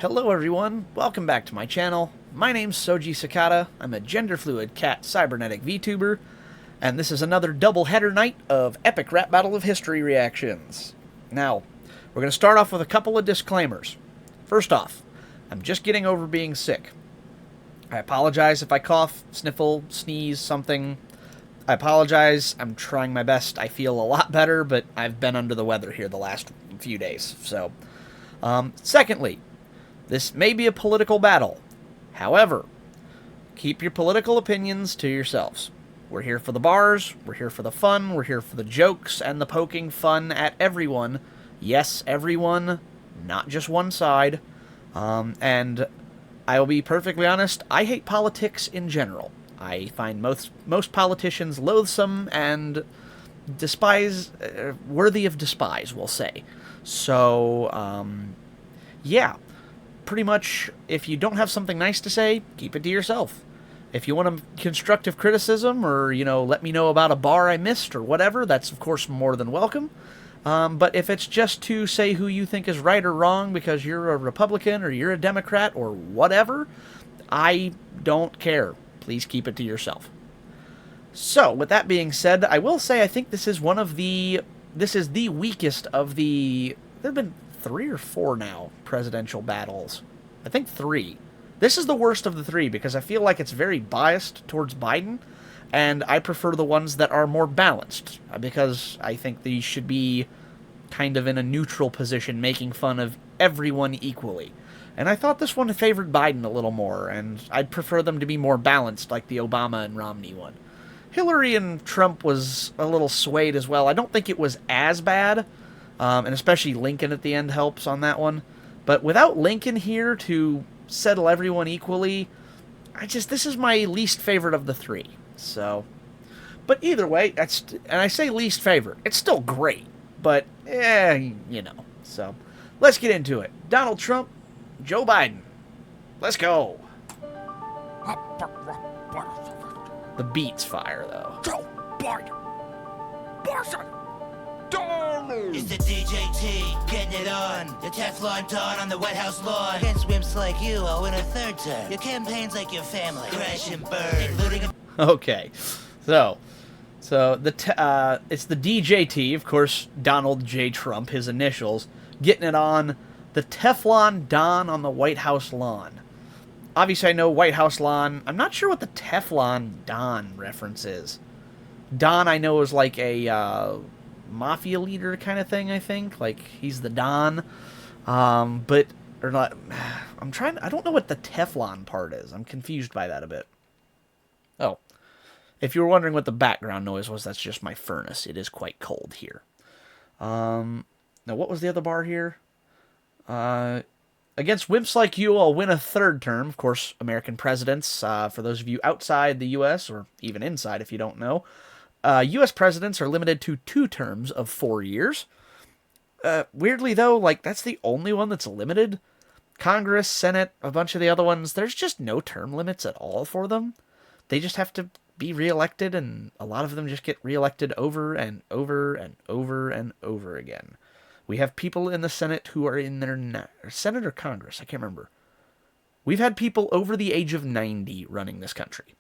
Hello everyone, welcome back to my channel. My name's Soujisakatattv, I'm a gender-fluid cat cybernetic VTuber, and this is another double-header night of Epic Rap Battle of History reactions. Now, we're going to start off with a couple of disclaimers. First off, I'm just getting over being sick. I apologize if I cough, sniffle, sneeze, something. I apologize, I'm trying my best. I feel a lot better, but I've been under the weather here the last few days, so. Secondly, this may be a political battle. However, keep your political opinions to yourselves. We're here for the bars, we're here for the fun, we're here for the jokes and the poking fun at everyone. Yes, everyone, not just one side. And I will be perfectly honest, I hate politics in general. I find most politicians loathsome and worthy of despise, we'll say. So, yeah. Pretty much, if you don't have something nice to say, keep it to yourself. If you want a constructive criticism or, let me know about a bar I missed or whatever, that's, of course, more than welcome. But if it's just to say who you think is right or wrong because you're a Republican or you're a Democrat or whatever, I don't care. Please keep it to yourself. So, with that being said, I will say I think this is the weakest of the... There have been 3 or 4 now presidential battles. I think 3. This is the worst of the 3 because I feel like it's very biased towards Biden, and I prefer the ones that are more balanced because I think these should be kind of in a neutral position, making fun of everyone equally. And I thought this one favored Biden a little more, and I'd prefer them to be more balanced like the Obama and Romney one. Hillary and Trump was a little swayed as well. I don't think it was as bad. And especially Lincoln at the end helps on that one. But without Lincoln here to settle everyone equally, this is my least favorite of the 3. So, but either way, and I say least favorite, it's still great. But, So, let's get into it. Donald Trump, Joe Biden. Let's go. The beat's fire, though. Joe Biden. Barson. It's the DJT, getting it on. The Teflon Don on the White House lawn. Against wimps like you, I'll win a 3rd term. Your campaign's like your family. Crash and burn. Looting. Okay, so it's the DJT, of course, Donald J. Trump, his initials, getting it on the Teflon Don on the White House lawn. Obviously, I know White House lawn. I'm not sure what the Teflon Don reference is. Don, I know, is like a mafia leader kind of thing, I think. Like, he's the Don. I don't know what the Teflon part is. I'm confused by that a bit. Oh. If you were wondering what the background noise was, that's just my furnace. It is quite cold here. Now, what was the other bar here? Against wimps like you, I'll win a 3rd term. Of course, American presidents, for those of you outside the U.S., or even inside if you don't know, U.S. presidents are limited to 2 terms of 4 years. Weirdly, though, that's the only one that's limited. Congress, Senate, a bunch of the other ones, there's just no term limits at all for them. They just have to be reelected, and a lot of them just get reelected over and over and over and over again. We have people in the Senate who are in their... Senate or Congress? I can't remember. We've had people over the age of 90 running this country.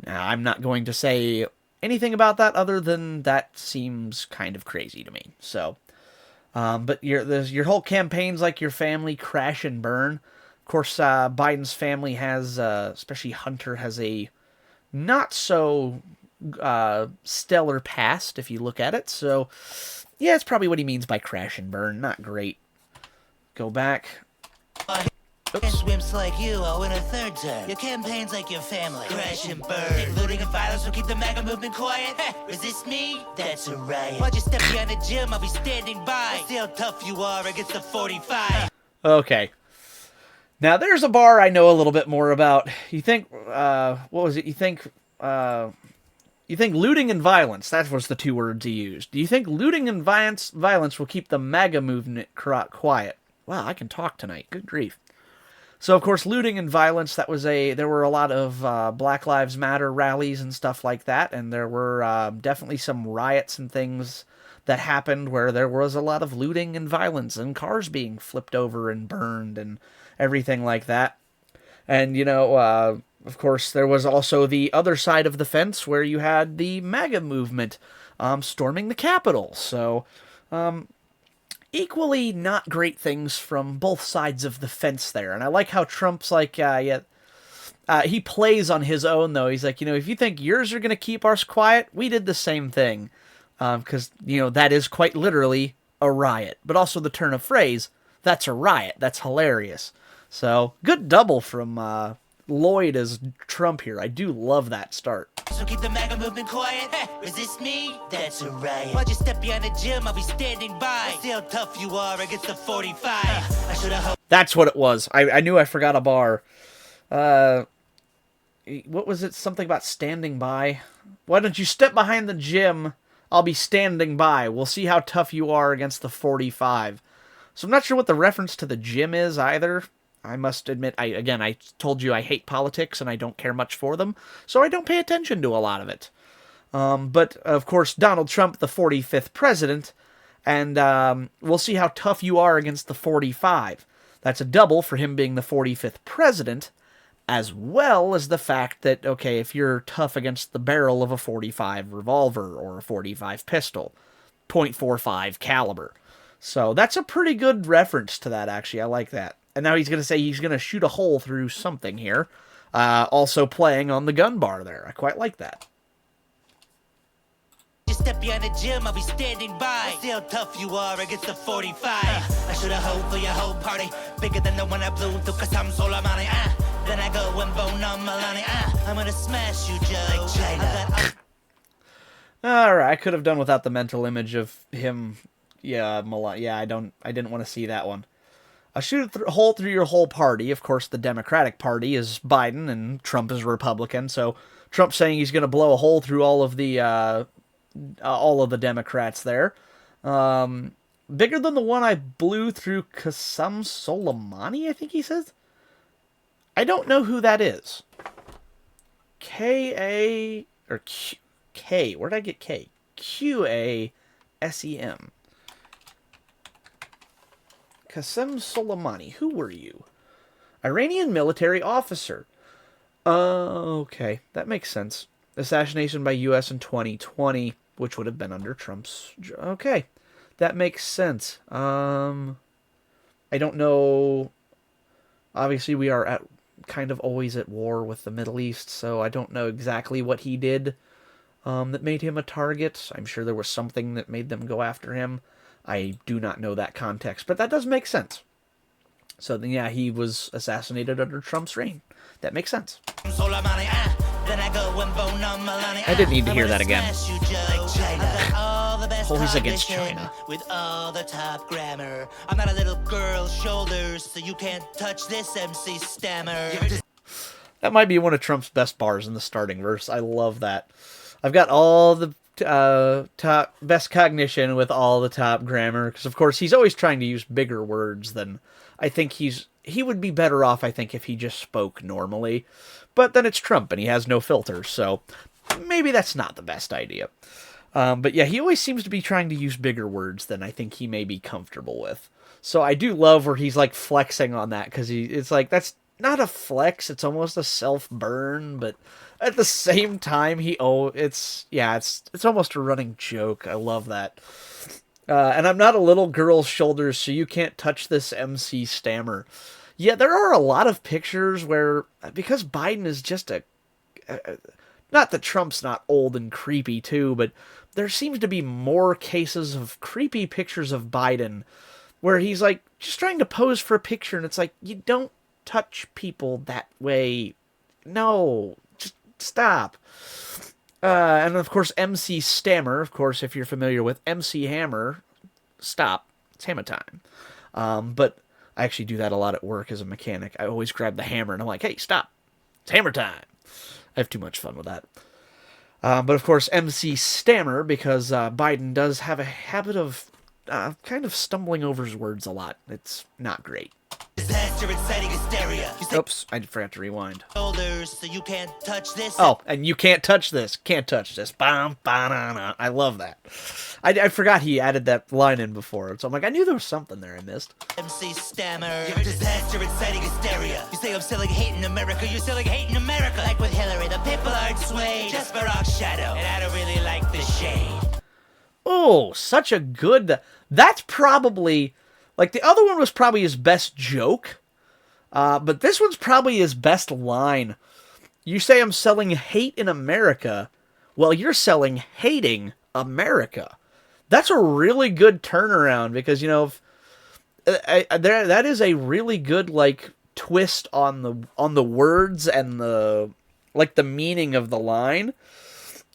Now, I'm not going to say anything about that other than that seems kind of crazy to me. So, but your whole campaign's like your family, crash and burn. Of course, Biden's family has, especially Hunter, has a not so stellar past if you look at it. So, yeah, it's probably what he means by crash and burn. Not great. Go back. Against wimps like you, I'll win a 3rd term. Your campaign's like your family. Crash and burn. Looting and violence will keep the MAGA movement quiet. Resist me? That's a riot. Why'd you step behind the gym? I'll be standing by. See how tough you are against the 45. Okay. Now, there's a bar I know a little bit more about. You think, what was it? You think looting and violence, that was the 2 words he used. Do you think looting and violence will keep the MAGA movement quiet? Wow, I can talk tonight. Good grief. So, of course, looting and violence, there were a lot of Black Lives Matter rallies and stuff like that, and there were definitely some riots and things that happened where there was a lot of looting and violence and cars being flipped over and burned and everything like that. And, of course, there was also the other side of the fence where you had the MAGA movement storming the Capitol. So, equally not great things from both sides of the fence there. And I like how Trump's like, he plays on his own, though. He's like, if you think yours are going to keep ours quiet, we did the same thing. Because, that is quite literally a riot. But also the turn of phrase, that's a riot. That's hilarious. So, good double from Lloyd as Trump here. I do love that start. So keep the MAGA movement quiet. Resist me? That's a riot. While you step behind the gym, I'll be standing by. See how tough you are against the 45. I should have. That's what it was. I knew I forgot a bar. What was it? Something about standing by? Why don't you step behind the gym? I'll be standing by. We'll see how tough you are against the 45. So I'm not sure what the reference to the gym is either. I must admit, I told you I hate politics and I don't care much for them, so I don't pay attention to a lot of it. But, of course, Donald Trump, the 45th president, and we'll see how tough you are against the 45. That's a double for him being the 45th president, as well as the fact that, okay, if you're tough against the barrel of a 45 revolver or a 45 pistol, .45 caliber. So that's a pretty good reference to that, actually. I like that. And now he's going to say he's going to shoot a hole through something here. Also playing on the gun bar there. I quite like that. Just step behind the gym, I'll be standing by. See how tough you are against the 45. I should have hoped for your whole party. Bigger than the one I blew through cause I'm so money. Then I go and bone on Melania. I'm going to smash you, Joe. Like China. Alright, I could have done without the mental image of him. Yeah, I didn't want to see that one. I'll shoot a hole through your whole party. Of course, the Democratic Party is Biden and Trump is Republican. So Trump's saying he's going to blow a hole through all of the Democrats there. Bigger than the one I blew through Qasem Soleimani, I think he says. I don't know who that is. K-A or K. Where did I get K? Q-A-S-E-M. Qasem Soleimani. Who were you? Iranian military officer. Okay. That makes sense. Assassination by U.S. in 2020, which would have been under Trump's... Okay. That makes sense. I don't know... Obviously, we are kind of always at war with the Middle East, so I don't know exactly what he did that made him a target. I'm sure there was something that made them go after him. I do not know that context, but that does make sense. So then, yeah, he was assassinated under Trump's reign. That makes sense. I didn't need to hear that again. Always against China. With all the top grammar. I'm not a little girl's shoulders, so you can't touch this MC stammer. That might be one of Trump's best bars in the starting verse. I love that. I've got all the top best cognition with all the top grammar, because of course he's always trying to use bigger words than I think he would be better off, I think, if he just spoke normally. But then it's Trump and he has no filter, so maybe that's not the best idea. But yeah, he always seems to be trying to use bigger words than I think he may be comfortable with. So I do love where he's like flexing on that, because it's like, that's not a flex, it's almost a self-burn, but at the same time, it's almost a running joke. I love that. And I'm not a little girl's shoulders, so you can't touch this MC stammer. Yeah, there are a lot of pictures where, because Biden is just not that Trump's not old and creepy too, but there seems to be more cases of creepy pictures of Biden where he's like just trying to pose for a picture, and it's like, you don't touch people that way. No, just stop. And of course, MC Stammer, of course, if you're familiar with MC Hammer, stop. It's hammer time. But I actually do that a lot at work as a mechanic. I always grab the hammer and I'm like, hey, stop. It's hammer time. I have too much fun with that. But of course, MC Stammer, because Biden does have a habit of kind of stumbling over his words a lot. It's not great. Disaster inciting hysteria. You say Oops, I forgot to rewind. shoulders, so you can't touch this. Oh, and you can't touch this. Can't touch this. Bam, banana. I love that. I forgot he added that line in before. So I'm like, I knew there was something there I missed. MC stammer. You're a disaster inciting hysteria. You say I'm selling hate in America. You're selling hate in America. Like with Hillary, the people aren't swayed. Just Barack's shadow. And I don't really like the shade. Oh, such a good... That's probably... Like, the other one was probably his best joke. But this one's probably his best line. You say I'm selling hate in America. Well, you're selling hating America. That's a really good turnaround because, you know, that is a really good, like, twist on the words and the meaning of the line.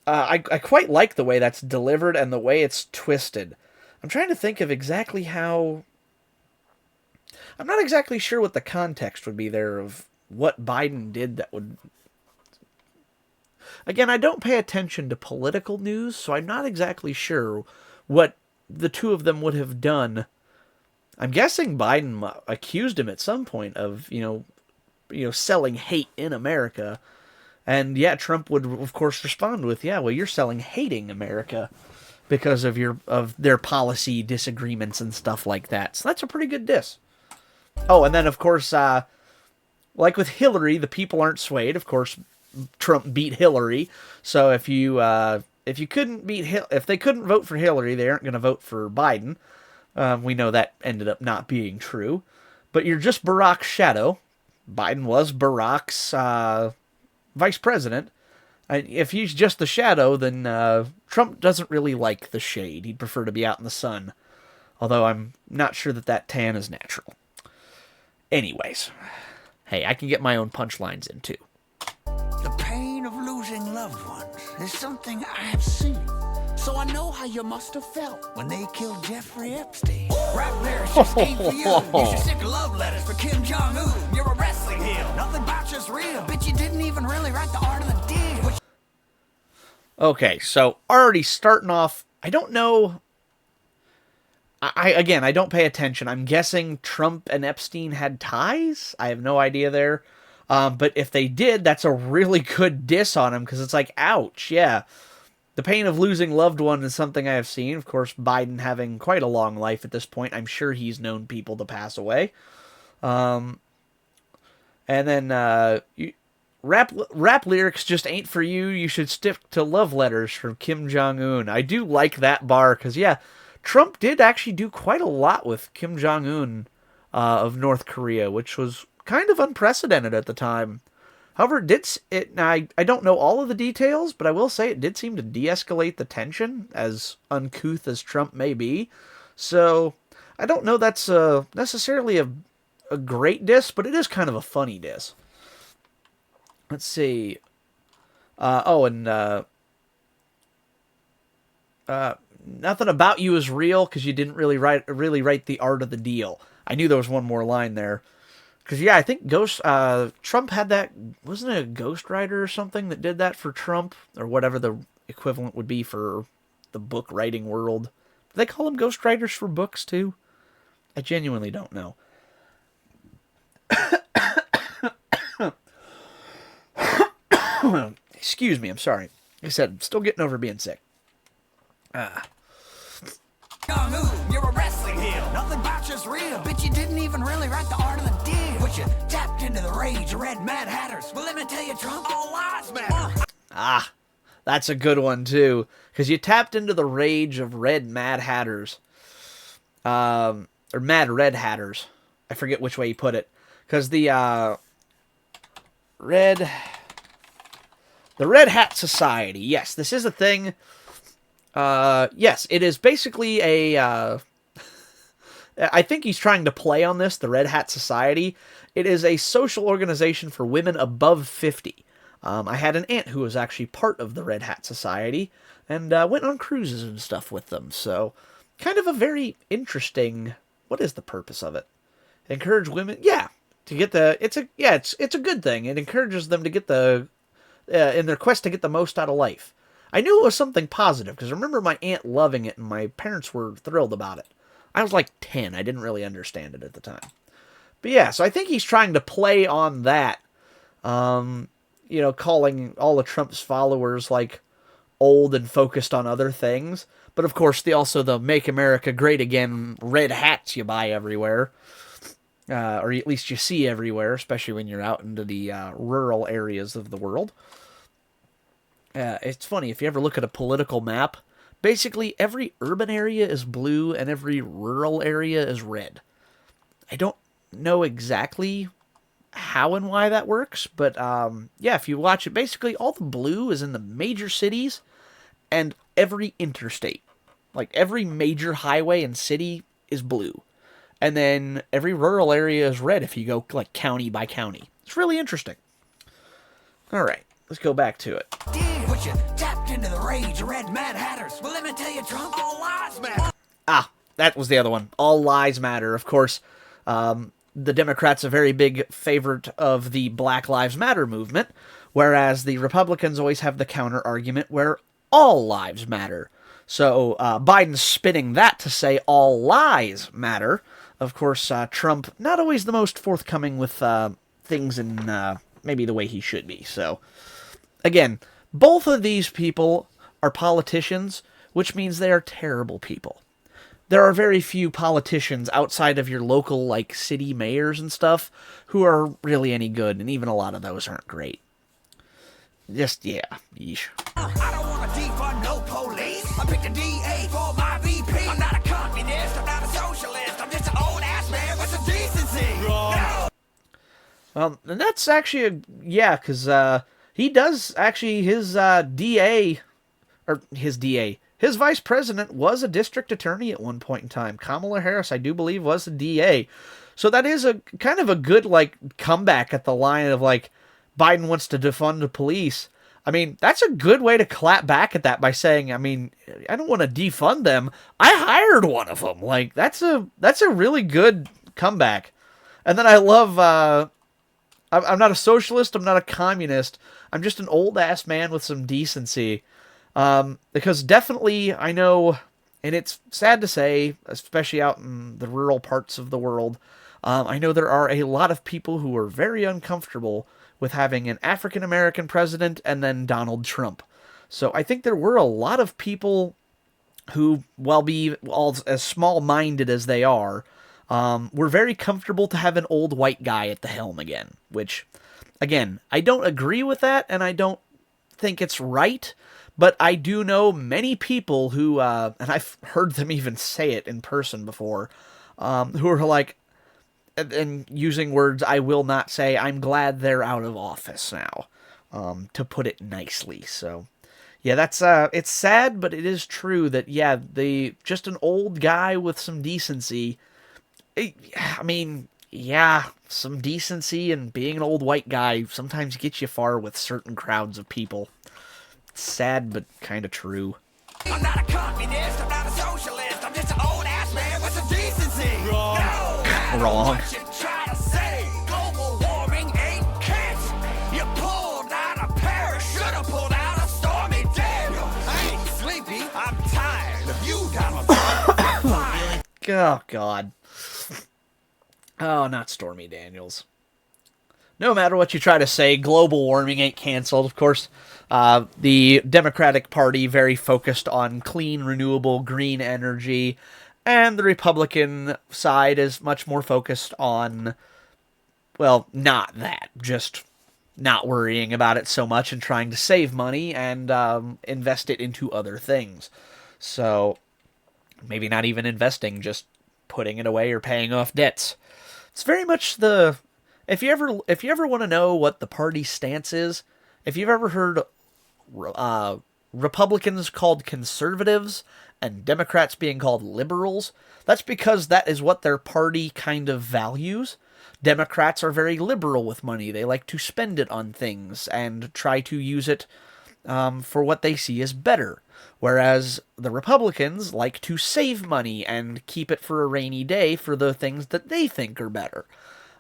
I quite like the way that's delivered and the way it's twisted. I'm trying to think of exactly how... I'm not exactly sure what the context would be there of what Biden did that would... Again, I don't pay attention to political news, so I'm not exactly sure what the two of them would have done. I'm guessing Biden accused him at some point of, you know, selling hate in America. And yeah, Trump would, of course, respond with, yeah, well, you're selling hating America because of their policy disagreements and stuff like that. So that's a pretty good diss. Oh, and then, of course, like with Hillary, the people aren't swayed. Of course, Trump beat Hillary. So if they couldn't vote for Hillary, they aren't going to vote for Biden. We know that ended up not being true. But you're just Barack's shadow. Biden was Barack's vice president. If he's just the shadow, then Trump doesn't really like the shade. He'd prefer to be out in the sun. Although I'm not sure that tan is natural. Anyways, hey, I can get my own punchlines in too. The pain of losing loved ones is something I have seen. So I know how you must have felt when they killed Jeffrey Epstein. Rap lyrics just ain't for you. You should stick love letters for Kim Jong-un. You're a wrestling heel. Nothing about you's real. Bitch, you didn't even really write the art of the deal. Okay, so already starting off, I don't know... I don't pay attention. I'm guessing Trump and Epstein had ties? I have no idea there. But if they did, that's a really good diss on him, because it's like, ouch, yeah. The pain of losing loved ones is something I have seen. Of course, Biden having quite a long life at this point. I'm sure he's known people to pass away. And then rap lyrics just ain't for you. You should stick to love letters from Kim Jong-un. I do like that bar, because, yeah, Trump did actually do quite a lot with Kim Jong-un of North Korea, which was kind of unprecedented at the time. However, I don't know all of the details, but I will say it did seem to de-escalate the tension, as uncouth as Trump may be. So, I don't know that's necessarily a great diss, but it is kind of a funny diss. Let's see. Nothing about you is real because you didn't really write the art of the deal. I knew there was one more line there. Because, yeah, I think Trump had that, wasn't it a ghostwriter or something that did that for Trump? Or whatever the equivalent would be for the book writing world. Do they call them ghostwriters for books, too? I genuinely don't know. Excuse me, I'm sorry. Like I said, I'm still getting over being sick. You're a wrestling heel. Nothing about you's real. Bitch, you didn't even really write the art of the deal. But you tapped into the rage of red Mad Hatters. Well, let me tell you, Trump, all lives matter. That's a good one, too. Because you tapped into the rage of red Mad Hatters. Or Mad Red Hatters. I forget which way he put it. Because the Red Hat Society. Yes, this is a thing. Yes, it is basically a, I think he's trying to play on this, the Red Hat Society. It is a social organization for women above 50. I had an aunt who was actually part of the Red Hat Society, and went on cruises and stuff with them, so kind of a very interesting, what is the purpose of it? Encourage women, yeah, to get it's a good thing. It encourages them to get in their quest to get the most out of life. I knew it was something positive, because I remember my aunt loving it, and my parents were thrilled about it. I was like 10. I didn't really understand it at the time. But yeah, so I think he's trying to play on that, calling all of Trump's followers like old and focused on other things. But of course, the Make America Great Again red hats you buy everywhere, or at least you see everywhere, especially when you're out into the rural areas of the world. It's funny, if you ever look at a political map, basically every urban area is blue and every rural area is red. I don't know exactly how and why that works, but if you watch it, basically all the blue is in the major cities and every interstate. Like every major highway and city is blue. And then every rural area is red if you go like county by county. It's really interesting. All right, let's go back to it. Damn, but you tapped into the rage of red Mad Hatters. Well, let me tell you, Trump, all lives matter. Ah, that was the other one. All lives matter. Of course, the Democrats a very big favorite of the Black Lives Matter movement, whereas the Republicans always have the counter argument where all lives matter. So Biden's spinning that to say all lies matter. Of course, Trump not always the most forthcoming with things in maybe the way he should be. So, again, both of these people are politicians, which means they are terrible people. There are very few politicians outside of your local, like, city mayors and stuff who are really any good, and even a lot of those aren't great. Just, yeah, yeesh. I don't want to defund no police. I picked a DA for my VP. I'm not a communist, I'm not a socialist. I'm just an old-ass man with some decency. No! Well, and that's actually, because he does actually, his vice president was a district attorney at one point in time. Kamala Harris, I do believe, was a DA. So that is a kind of a good, like, comeback at the line of, like, Biden wants to defund the police. I mean, that's a good way to clap back at that by saying, I mean, I don't want to defund them. I hired one of them. Like, that's a really good comeback. And then I love, I'm not a socialist, I'm not a communist. I'm just an old-ass man with some decency. Because definitely, I know, and it's sad to say, especially out in the rural parts of the world, I know there are a lot of people who are very uncomfortable with having an African-American president and then Donald Trump. So I think there were a lot of people who, while be all as small-minded as they are, were very comfortable to have an old white guy at the helm again. Which, again, I don't agree with that, and I don't think it's right, but I do know many people who, and I've heard them even say it in person before, who are like, and using words I will not say, I'm glad they're out of office now, to put it nicely. So, yeah, that's, it's sad, but it is true that, yeah, just an old guy with some decency, I mean, yeah, some decency and being an old white guy sometimes gets you far with certain crowds of people. It's sad, but kind of true. I'm not a communist, I'm not a socialist. I'm just an old-ass man with some decency. Wrong. No. Wrong. What you try to say? Global warming ain't cats. You pulled out a parachute, have pulled out a Stormy Daniels. I ain't sleepy, I'm tired of you, Donald Trump. Oh, God. Oh, not Stormy Daniels. No matter what you try to say, global warming ain't canceled. Of course, the Democratic Party very focused on clean, renewable, green energy, and the Republican side is much more focused on, well, not that, just not worrying about it so much and trying to save money and invest it into other things. So, maybe not even investing, just putting it away or paying off debts. It's very much the... If you ever want to know what the party stance is, if you've ever heard Republicans called conservatives and Democrats being called liberals, that's because that is what their party kind of values. Democrats are very liberal with money. They like to spend it on things and try to use it for what they see as better. Whereas the Republicans like to save money and keep it for a rainy day for the things that they think are better.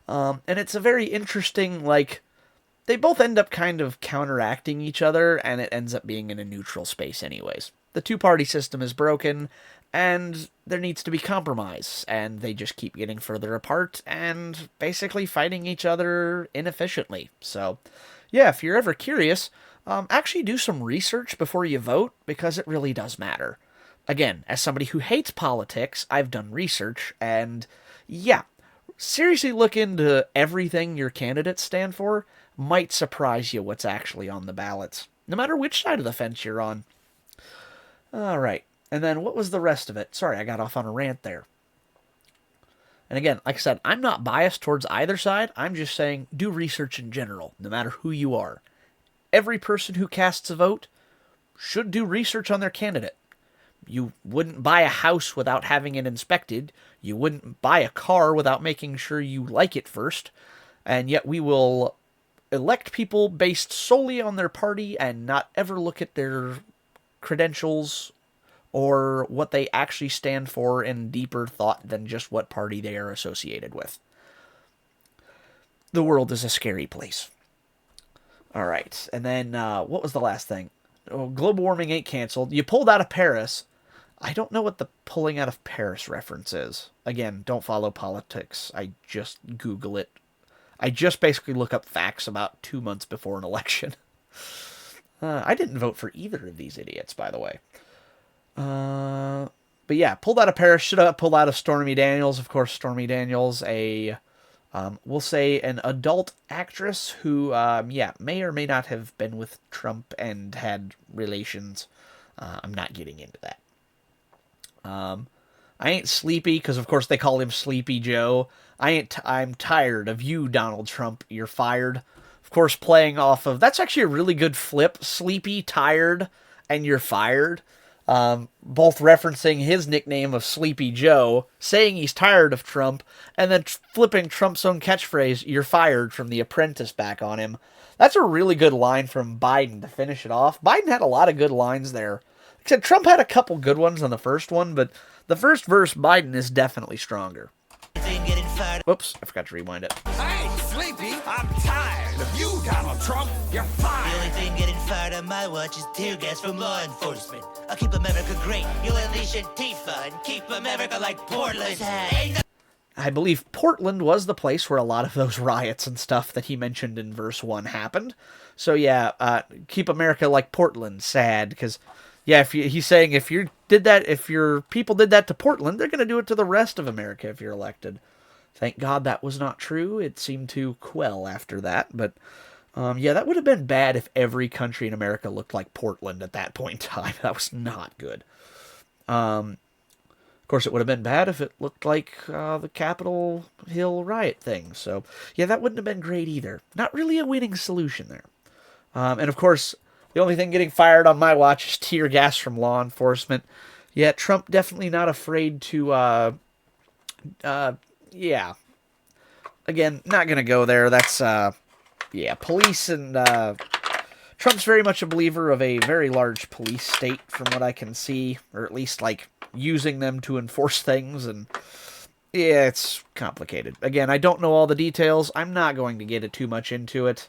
And it's a very interesting, like, they both end up kind of counteracting each other, and it ends up being in a neutral space anyways. The two-party system is broken, and there needs to be compromise, and they just keep getting further apart and basically fighting each other inefficiently. So, yeah, if you're ever curious, actually do some research before you vote, because it really does matter. Again, as somebody who hates politics, I've done research, and yeah, seriously look into everything your candidates stand for. Might surprise you what's actually on the ballots, no matter which side of the fence you're on. Alright, and then what was the rest of it? Sorry, I got off on a rant there. And again, like I said, I'm not biased towards either side. I'm just saying do research in general, no matter who you are. Every person who casts a vote should do research on their candidate. You wouldn't buy a house without having it inspected. You wouldn't buy a car without making sure you like it first. And yet we will elect people based solely on their party and not ever look at their credentials or what they actually stand for in deeper thought than just what party they are associated with. The world is a scary place. All right, and then what was the last thing? Oh, global warming ain't canceled. You pulled out of Paris. I don't know what the pulling out of Paris reference is. Again, don't follow politics. I just Google it. I just basically look up facts about 2 months before an election. I didn't vote for either of these idiots, by the way. But yeah, pulled out of Paris. Should have pulled out of Stormy Daniels. Of course, Stormy Daniels, we'll say an adult actress who, may or may not have been with Trump and had relations. I'm not getting into that. I ain't sleepy, because of course they call him Sleepy Joe. I'm tired of you, Donald Trump. You're fired. Of course, playing off of... That's actually a really good flip. Sleepy, tired, and you're fired. Both referencing his nickname of Sleepy Joe, saying he's tired of Trump, and then flipping Trump's own catchphrase, "You're fired," from The Apprentice back on him. That's a really good line from Biden to finish it off. Biden had a lot of good lines there. Except Trump had a couple good ones on the first one, but the first verse, Biden, is definitely stronger. Whoops, I forgot to rewind it. Hey, Sleepy, I'm tired of you, Donald Trump. You're fired. The only thing getting fired on my watch is tear gas from law enforcement. I'll keep America great. You'll unleash Antifa and keep America like Portland. I believe Portland was the place where a lot of those riots and stuff that he mentioned in verse 1 happened. So yeah, keep America like Portland. Sad, because yeah, he's saying if your people did that to Portland, they're going to do it to the rest of America if you're elected. Thank God that was not true. It seemed to quell after that, but yeah, that would have been bad if every country in America looked like Portland at that point in time. That was not good. Of course, it would have been bad if it looked like the Capitol Hill riot thing. So, yeah, that wouldn't have been great either. Not really a winning solution there. And, of course, the only thing getting fired on my watch is tear gas from law enforcement. Yeah, Trump definitely not afraid to, yeah. Again, not going to go there. That's, yeah, police and, Trump's very much a believer of a very large police state from what I can see, or at least, like, using them to enforce things, and yeah, it's complicated. Again, I don't know all the details. I'm not going to get it too much into it,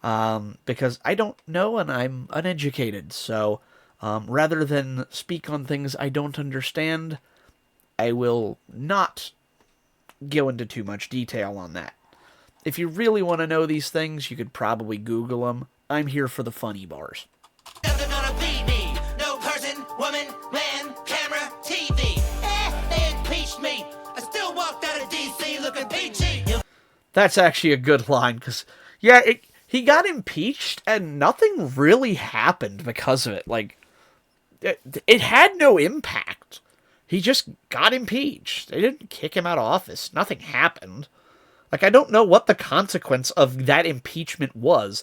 because I don't know and I'm uneducated, so rather than speak on things I don't understand, I will not go into too much detail on that. If you really want to know these things, you could probably Google them. I'm here for the funny bars. Nothing gonna beat me. No person, woman, man, camera, TV. They impeached me. I still walked out of D.C. looking peachy. That's actually a good line, because, yeah, he got impeached, and nothing really happened because of it. Like, it had no impact. He just got impeached. They didn't kick him out of office. Nothing happened. Like, I don't know what the consequence of that impeachment was.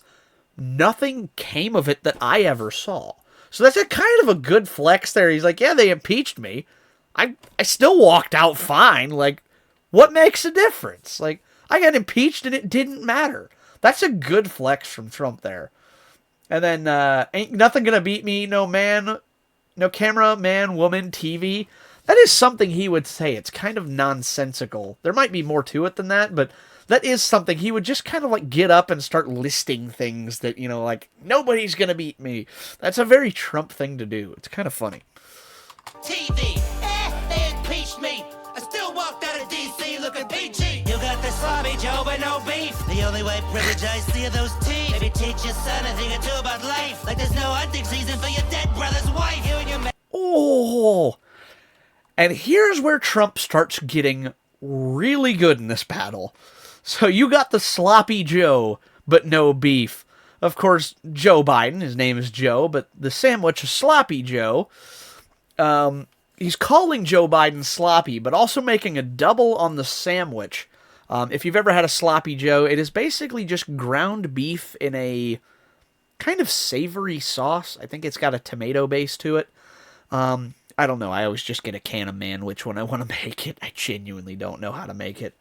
Nothing came of it that I ever saw. So that's a kind of a good flex there. He's like, yeah, they impeached me. I still walked out fine. Like, what makes a difference? Like, I got impeached and it didn't matter. That's a good flex from Trump there. And then, ain't nothing gonna beat me, no man, no camera, man, woman, TV. That is something he would say. It's kind of nonsensical. There might be more to it than that, but that is something he would just kind of like get up and start listing things that, you know, like, nobody's gonna beat me. That's a very Trump thing to do. It's kind of funny. TV. got no beef. The only white privilege I see are those teeth. Maybe teach your son a thing or two about life. Like there's no hunting season for your dead brother's wife. You and your man. Oh, and here's where Trump starts getting really good in this battle. So you got the sloppy Joe, but no beef. Of course, Joe Biden, his name is Joe, but the sandwich is Sloppy Joe. He's calling Joe Biden sloppy, but also making a double on the sandwich. If you've ever had a Sloppy Joe, it is basically just ground beef in a kind of savory sauce. I think it's got a tomato base to it. I don't know. I always just get a can of manwich when I want to make it. I genuinely don't know how to make it.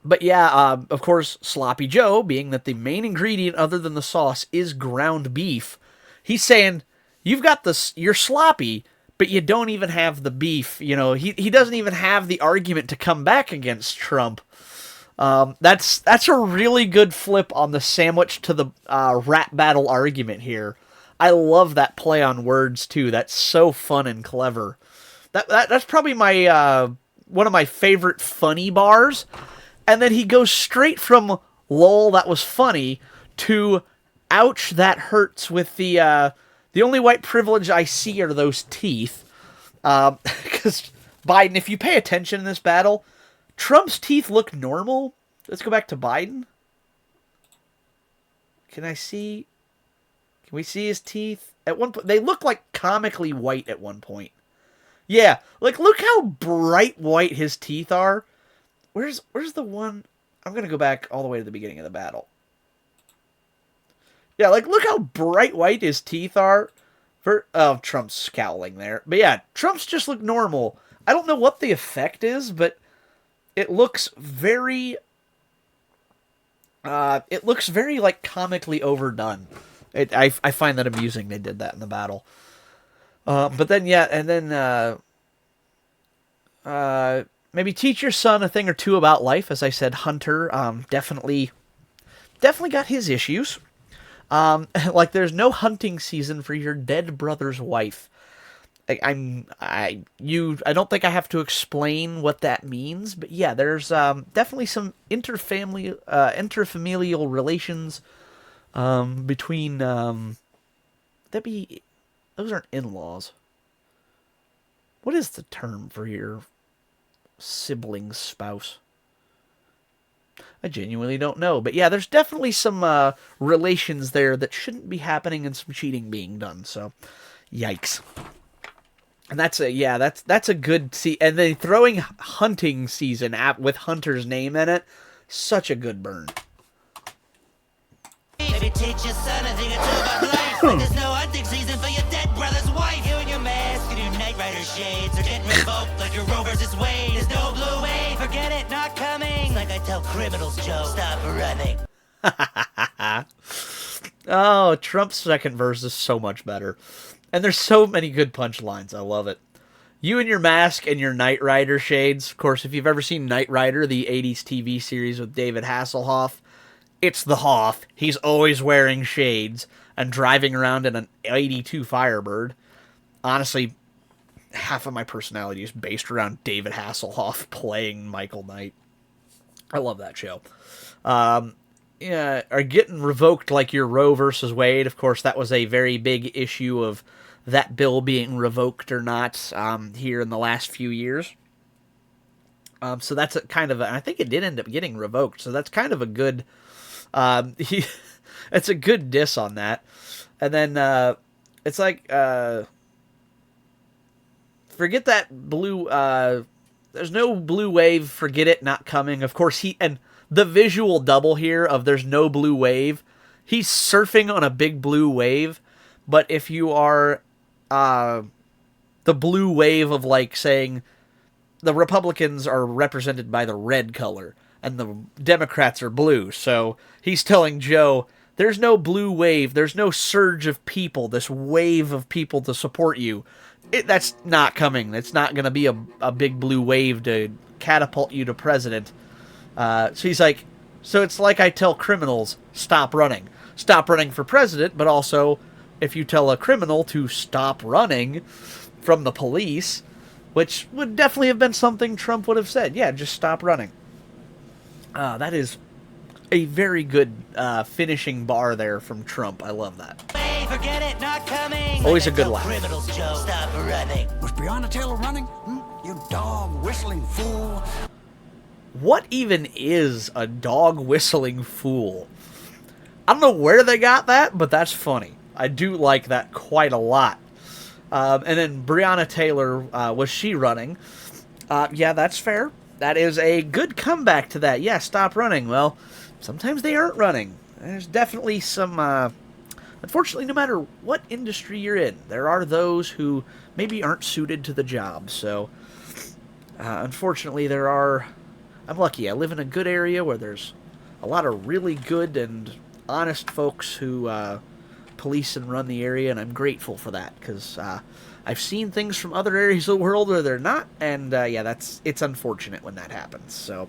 But yeah, of course, Sloppy Joe, being that the main ingredient other than the sauce is ground beef, he's saying, you've got this, you're sloppy, but you don't even have the beef. You know, he doesn't even have the argument to come back against Trump. That's a really good flip on the sandwich to the rap battle argument here. I love that play on words too. That's so fun and clever. That's probably my one of my favorite funny bars. And then he goes straight from lol, that was funny, to ouch, that hurts, with the only white privilege I see are those teeth. Because Biden, if you pay attention in this battle, Trump's teeth look normal. Let's go back to Biden. Can we see his teeth? At one point, they look like comically white at one point. Yeah, like look how bright white his teeth are. Where's the one? I'm gonna go back all the way to the beginning of the battle. Yeah, like look how bright white his teeth are. Trump's scowling there, but yeah, Trump's just look normal. I don't know what the effect is, but it looks very. It looks very like comically overdone. I find that amusing. They did that in the battle. But then yeah, and then maybe teach your son a thing or two about life. As I said, Hunter definitely got his issues. Like there's no hunting season for your dead brother's wife. I don't think I have to explain what that means, but yeah, there's definitely some interfamilial relations between those aren't in-laws. What is the term for your sibling spouse? I genuinely don't know, but yeah, there's definitely some relations there that shouldn't be happening and some cheating being done. So, yikes. And that's a good and then throwing hunting season with Hunter's name in it, such a good burn. Maybe teach your son a thing or two about life. Like there's no hunting season for your dead brother's wife. You and your mask and your Knight Rider shades are getting revoked like your Roe versus Wade. There's no blue wave. Forget it, not coming. Like I tell criminals, Joe, stop running. Oh, Trump's second verse is so much better. And there's so many good punchlines. I love it. You and your mask and your Knight Rider shades. Of course, if you've ever seen Knight Rider, the 80s TV series with David Hasselhoff, it's the Hoff. He's always wearing shades and driving around in an 82 Firebird. Honestly, half of my personality is based around David Hasselhoff playing Michael Knight. I love that show. Yeah, are getting revoked like your Roe versus Wade. Of course, that was a very big issue of that bill being revoked or not here in the last few years. So that's I think it did end up getting revoked. So that's kind of a good, it's a good diss on that. And then it's like, forget that blue, there's no blue wave, forget it, not coming. Of course, and the visual double here of there's no blue wave, he's surfing on a big blue wave, but if you are the blue wave of like saying the Republicans are represented by the red color and the Democrats are blue, so he's telling Joe, there's no blue wave, there's no surge of people, this wave of people to support you. That's not coming. It's not going to be a big blue wave to catapult you to president. So he's like, so it's like I tell criminals, stop running. Stop running for president, but also if you tell a criminal to stop running from the police, which would definitely have been something Trump would have said. Yeah, just stop running. That is a very good finishing bar there from Trump. I love that. Hey, forget it, not coming. Always a Like good no laugh. Criminals, Joe. Stop running. Was Breonna Taylor running? You dog whistling fool. What even is a dog whistling fool? I don't know where they got that, but that's funny. I do like that quite a lot. And then Breonna Taylor, was she running? Yeah, that's fair. That is a good comeback to that. Yeah, stop running. Well, sometimes they aren't running. There's definitely some... unfortunately, no matter what industry you're in, there are those who maybe aren't suited to the job. So, unfortunately, there are... I'm lucky. I live in a good area where there's a lot of really good and honest folks who police and run the area, and I'm grateful for that, because I've seen things from other areas of the world where they're not, and yeah, it's unfortunate when that happens. So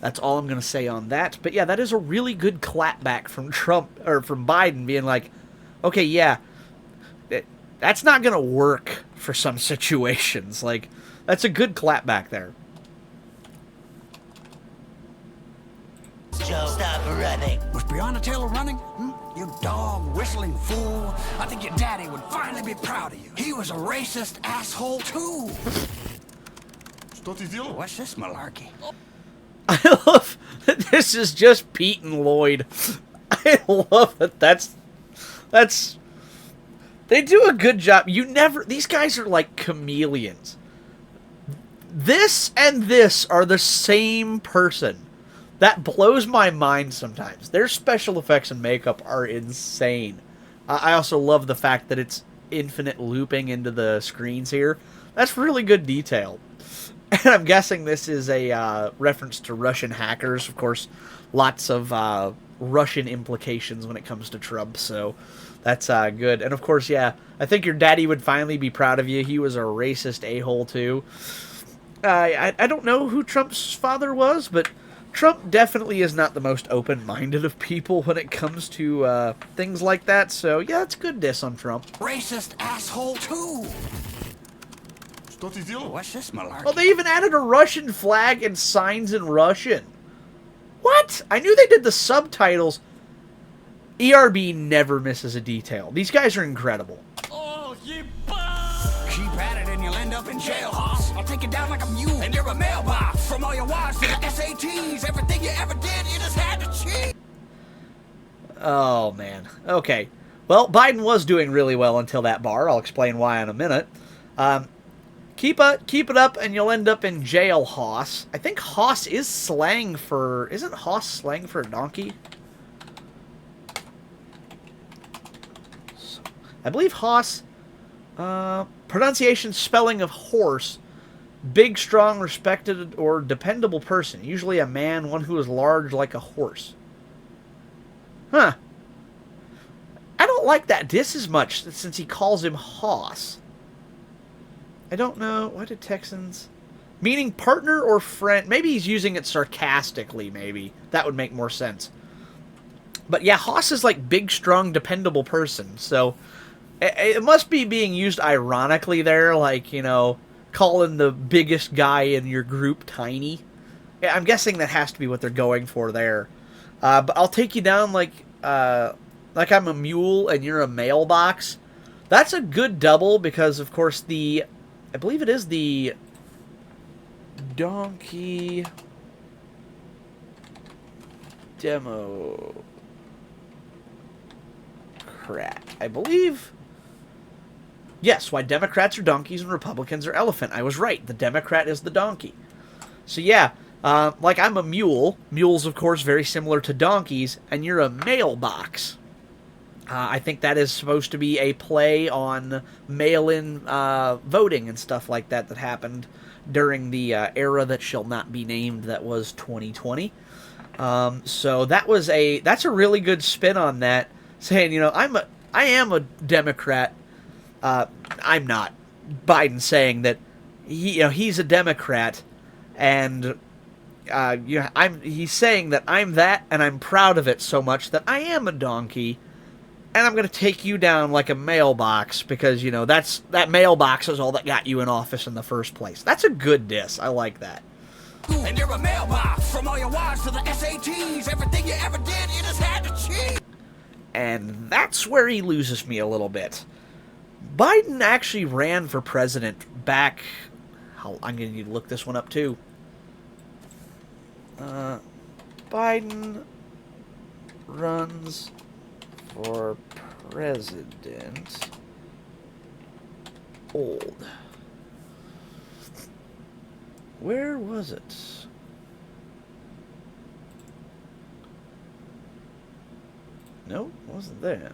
that's all I'm going to say on that. But yeah, that is a really good clapback from Trump, or from Biden, being like, okay, yeah, that's not going to work for some situations. Like, that's a good clapback there. Joe, stop running. Was Breonna Taylor running? You dog whistling fool. I think your daddy would finally be proud of you. He was a racist asshole too. What's this malarkey? I love that this is just Pete and Lloyd. I love that that's... They do a good job. These guys are like chameleons. This and this are the same person. That blows my mind sometimes. Their special effects and makeup are insane. I also love the fact that it's infinite looping into the screens here. That's really good detail. And I'm guessing this is a reference to Russian hackers. Of course, lots of Russian implications when it comes to Trump, so that's good. And of course, yeah, I think your daddy would finally be proud of you. He was a racist a-hole, too. I don't know who Trump's father was, but Trump definitely is not the most open-minded of people when it comes to things like that. So, yeah, it's good diss on Trump. Racist asshole too. What's this malarkey? Oh, they even added a Russian flag and signs in Russian. What? I knew they did the subtitles. ERB never misses a detail. These guys are incredible. Oh, you keep at it and you'll end up in jail, hoss. I'll take you down like a mule and you're a mailbox. From all your wives to the SATs, everything you ever did, you just had to cheat. Oh, man. Okay. Well, Biden was doing really well until that bar. I'll explain why in a minute. Keep it up and you'll end up in jail, hoss. I think hoss is slang for... Isn't hoss slang for a donkey? I believe hoss... pronunciation, spelling of horse. Big, strong, respected, or dependable person. Usually a man, one who is large like a horse. Huh. I don't like that diss as much since he calls him hoss. I don't know. Why did Texans... Meaning partner or friend. Maybe he's using it sarcastically, maybe. That would make more sense. But yeah, hoss is like big, strong, dependable person. So... It must be being used ironically there, like, you know, calling the biggest guy in your group tiny. Yeah, I'm guessing that has to be what they're going for there. But I'll take you down like I'm a mule and you're a mailbox. That's a good double because, of course, I believe it is the donkey Democrat, I believe. Yes, why Democrats are donkeys and Republicans are elephant. I was right. The Democrat is the donkey. So yeah, like I'm a mule. Mules, of course, very similar to donkeys. And you're a mailbox. I think that is supposed to be a play on mail-in voting and stuff like that happened during the era that shall not be named, that was 2020. So that's a really good spin on that, saying, you know, I am a Democrat. I'm not. Biden saying that he's a Democrat, and he's saying that I'm that, and I'm proud of it so much that I am a donkey, and I'm gonna take you down like a mailbox because that mailbox is all that got you in office in the first place. That's a good diss. I like that. And you're a mailbox. From all your wise to the SATs. Everything you ever did, you just had to cheat. And that's where he loses me a little bit. Biden actually ran for president back... I'm going to need to look this one up, too. Biden runs for president. Old. Where was it? No, wasn't there.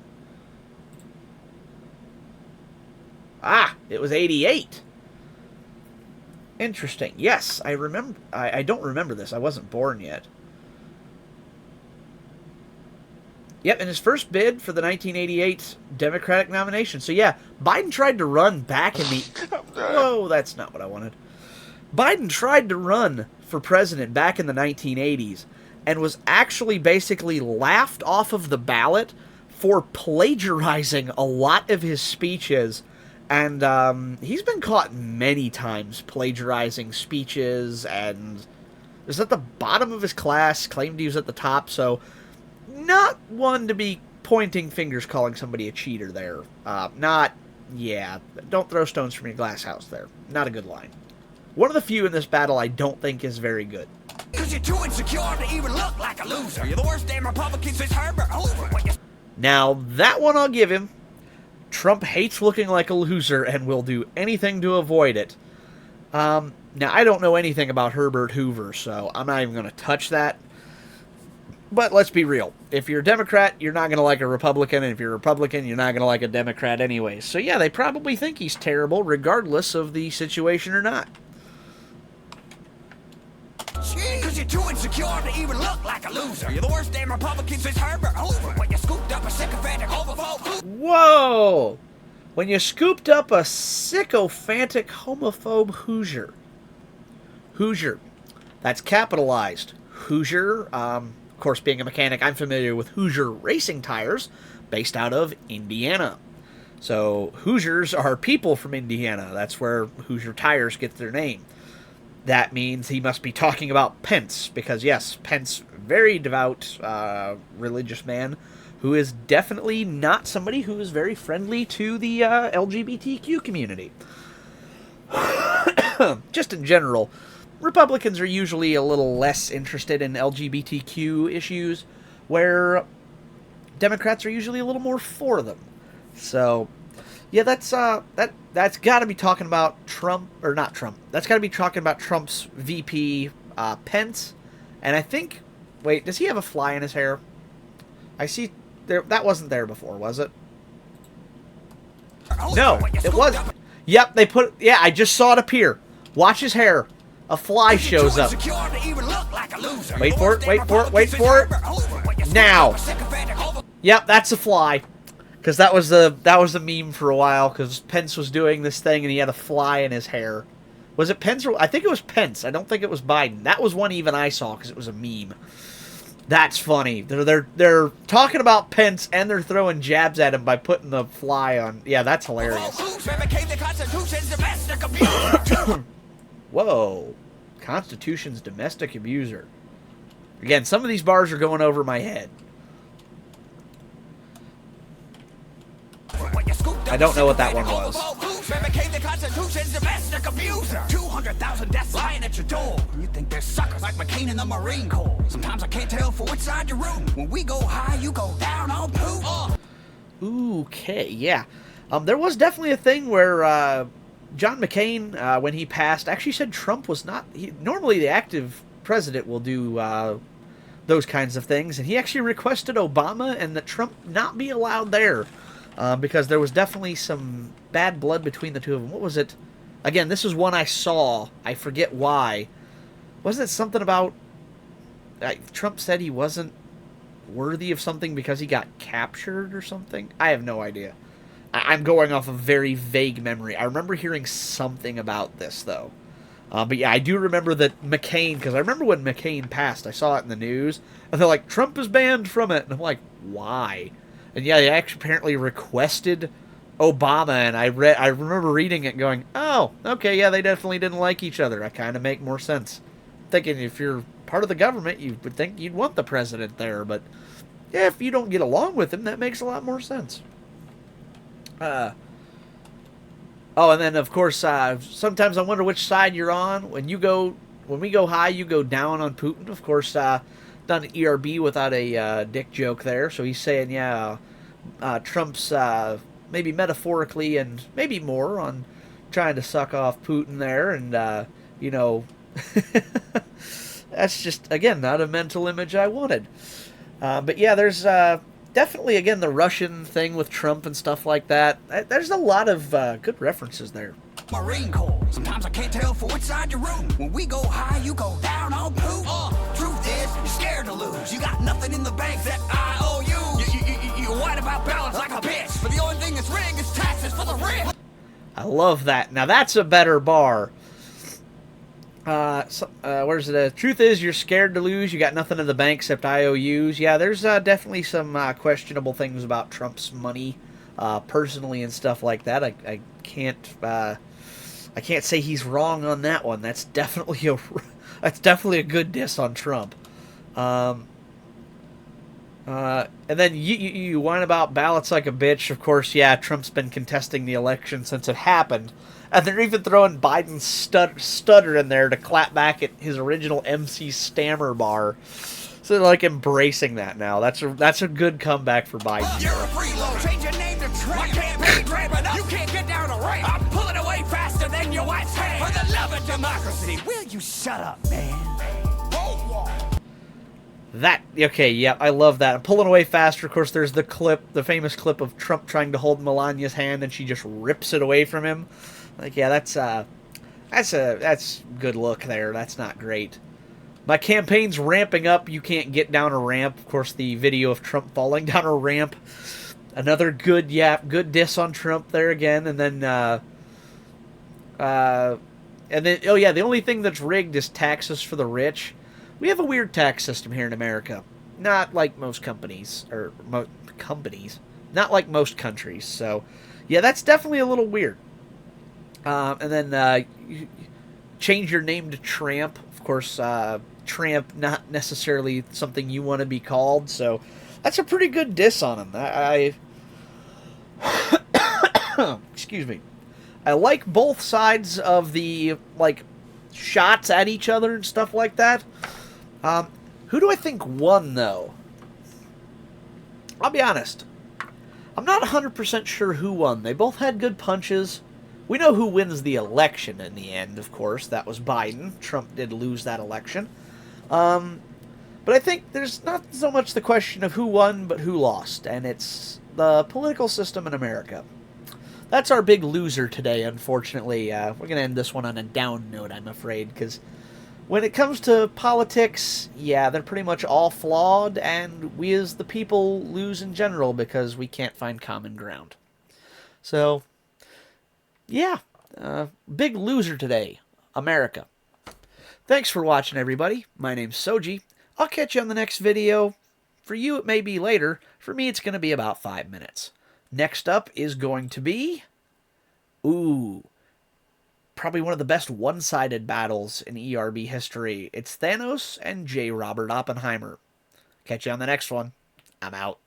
Ah, it was 88. Interesting. Yes, I remember. I don't remember this. I wasn't born yet. Yep, in his first bid for the 1988 Democratic nomination. So yeah, Biden tried to run back in the... Whoa, that's not what I wanted. Biden tried to run for president back in the 1980s and was actually basically laughed off of the ballot for plagiarizing a lot of his speeches. And he's been caught many times plagiarizing speeches, and was at the bottom of his class, claimed he was at the top, so not one to be pointing fingers calling somebody a cheater there. Don't throw stones from your glass house there. Not a good line. One of the few in this battle I don't think is very good. Cause you're too insecure to even look like a loser. You're the worst damn Republican since Herbert Hoover. Now, that one I'll give him. Trump hates looking like a loser and will do anything to avoid it. Now, I don't know anything about Herbert Hoover, so I'm not even going to touch that. But let's be real. If you're a Democrat, you're not going to like a Republican, and if you're a Republican, you're not going to like a Democrat anyways. So yeah, they probably think he's terrible, regardless of the situation or not. Cause you're too insecure to even look like a loser. You're the worst damn Republican since Herbert Hoover. When you scooped up a sycophantic homophobe. Whoa! When you scooped up a sycophantic homophobe Hoosier. Hoosier. That's capitalized. Hoosier, of course, being a mechanic, I'm familiar with Hoosier racing tires, based out of Indiana. So, Hoosiers are people from Indiana. That's where Hoosier tires get their name. That means he must be talking about Pence, because yes, Pence, very devout, religious man, who is definitely not somebody who is very friendly to the LGBTQ community. Just in general, Republicans are usually a little less interested in LGBTQ issues, where Democrats are usually a little more for them. So, yeah, that's got to be talking about Trump, or not Trump. That's got to be talking about Trump's VP, Pence. And I think, wait, does he have a fly in his hair? I see there. That wasn't there before, was it? No, it wasn't. Yep, they put. Yeah, I just saw it appear. Watch his hair. A fly shows up. Wait for it. Wait for it. Wait for it. Now. Yep, that's a fly. Because that was the meme for a while, because Pence was doing this thing and he had a fly in his hair. Was it Pence? I think it was Pence. I don't think it was Biden. That was one even I saw because it was a meme. That's funny. They're talking about Pence and they're throwing jabs at him by putting the fly on. Yeah, that's hilarious. Whoa. Constitution's domestic abuser. Again, some of these bars are going over my head. I don't know what that one was. 200,000 deaths lying at your door. You think they're suckers like McCain in the Marine Corps. Sometimes I can't tell for which side you're rooting. When we go high, you go down on poop. Okay, yeah. There was definitely a thing where John McCain, when he passed, actually said Trump was not... normally the active president will do those kinds of things, and he actually requested Obama and that Trump not be allowed there. Because there was definitely some bad blood between the two of them. What was it? Again, this is one I saw. I forget why. Wasn't it something about... Trump said he wasn't worthy of something because he got captured or something? I have no idea. I'm going off a very vague memory. I remember hearing something about this, though. But yeah, I do remember that McCain... Because I remember when McCain passed, I saw it in the news. And they're like, Trump is banned from it. And I'm like, why? And yeah, they actually apparently requested Obama, and I remember reading it and going, oh, okay, yeah, they definitely didn't like each other. That kind of make more sense. thinking if you're part of the government, you would think you'd want the president there. But yeah, if you don't get along with him, that makes a lot more sense. Oh, and then of course, sometimes I wonder which side you're on. When we go high, you go down on Putin. Of course, done an ERB without a dick joke there. So he's saying, yeah, Trump's maybe metaphorically and maybe more on trying to suck off Putin there, and you know, that's just again not a mental image I wanted. But yeah, there's definitely again the Russian thing with Trump and stuff like that. There's a lot of good references there. Marine Corps. Sometimes I can't tell for which side you're rooting. When we go high, you go down on poop. Truth is, you're scared to lose. You got nothing in the bank that I owe you. You whine about balance like a bitch, but the only thing that's rigged is taxes for the rich. I love that. Now that's a better bar. Where's it? Truth is, you're scared to lose. You got nothing in the bank except IOUs. Yeah, there's definitely some questionable things about Trump's money, personally and stuff like that. I can't say he's wrong on that one. That's definitely a good diss on Trump. And then you whine about ballots like a bitch. Of course, yeah, Trump's been contesting the election since it happened. And they're even throwing Biden's stutter in there to clap back at his original MC stammer bar. So they're like embracing that now. That's a good comeback for Biden. You're a freeload. Change your name to Trump. My campaign's ramping up. You can't get down a ramp. I'm pulling away faster than your wife's hand. For the love of democracy, will you shut up, man? Okay, yeah, I love that. I'm pulling away faster. Of course, there's the famous clip of Trump trying to hold Melania's hand, and she just rips it away from him. Like, yeah, that's good look there. That's not great. My campaign's ramping up. You can't get down a ramp. Of course, the video of Trump falling down a ramp. Another good diss on Trump there again, and then oh yeah, the only thing that's rigged is taxes for the rich. We have a weird tax system here in America. Not like most companies, not like most countries. So, yeah, that's definitely a little weird. And then you change your name to Tramp. Of course, Tramp, not necessarily something you want to be called. So, that's a pretty good diss on him. Excuse me. I like both sides of the, like, shots at each other and stuff like that. Who do I think won, though? I'll be honest. I'm not 100% sure who won. They both had good punches. We know who wins the election in the end, of course. That was Biden. Trump did lose that election. But I think there's not so much the question of who won, but who lost. And it's the political system in America. That's our big loser today, unfortunately. We're going to end this one on a down note, I'm afraid, because when it comes to politics, yeah, they're pretty much all flawed, and we as the people lose in general because we can't find common ground. So, yeah, big loser today, America. Thanks for watching, everybody. My name's Soji. I'll catch you on the next video. For you, it may be later. For me, it's going to be about 5 minutes. Next up is going to be, probably one of the best one-sided battles in ERB history. It's Thanos and J. Robert Oppenheimer. Catch you on the next one. I'm out.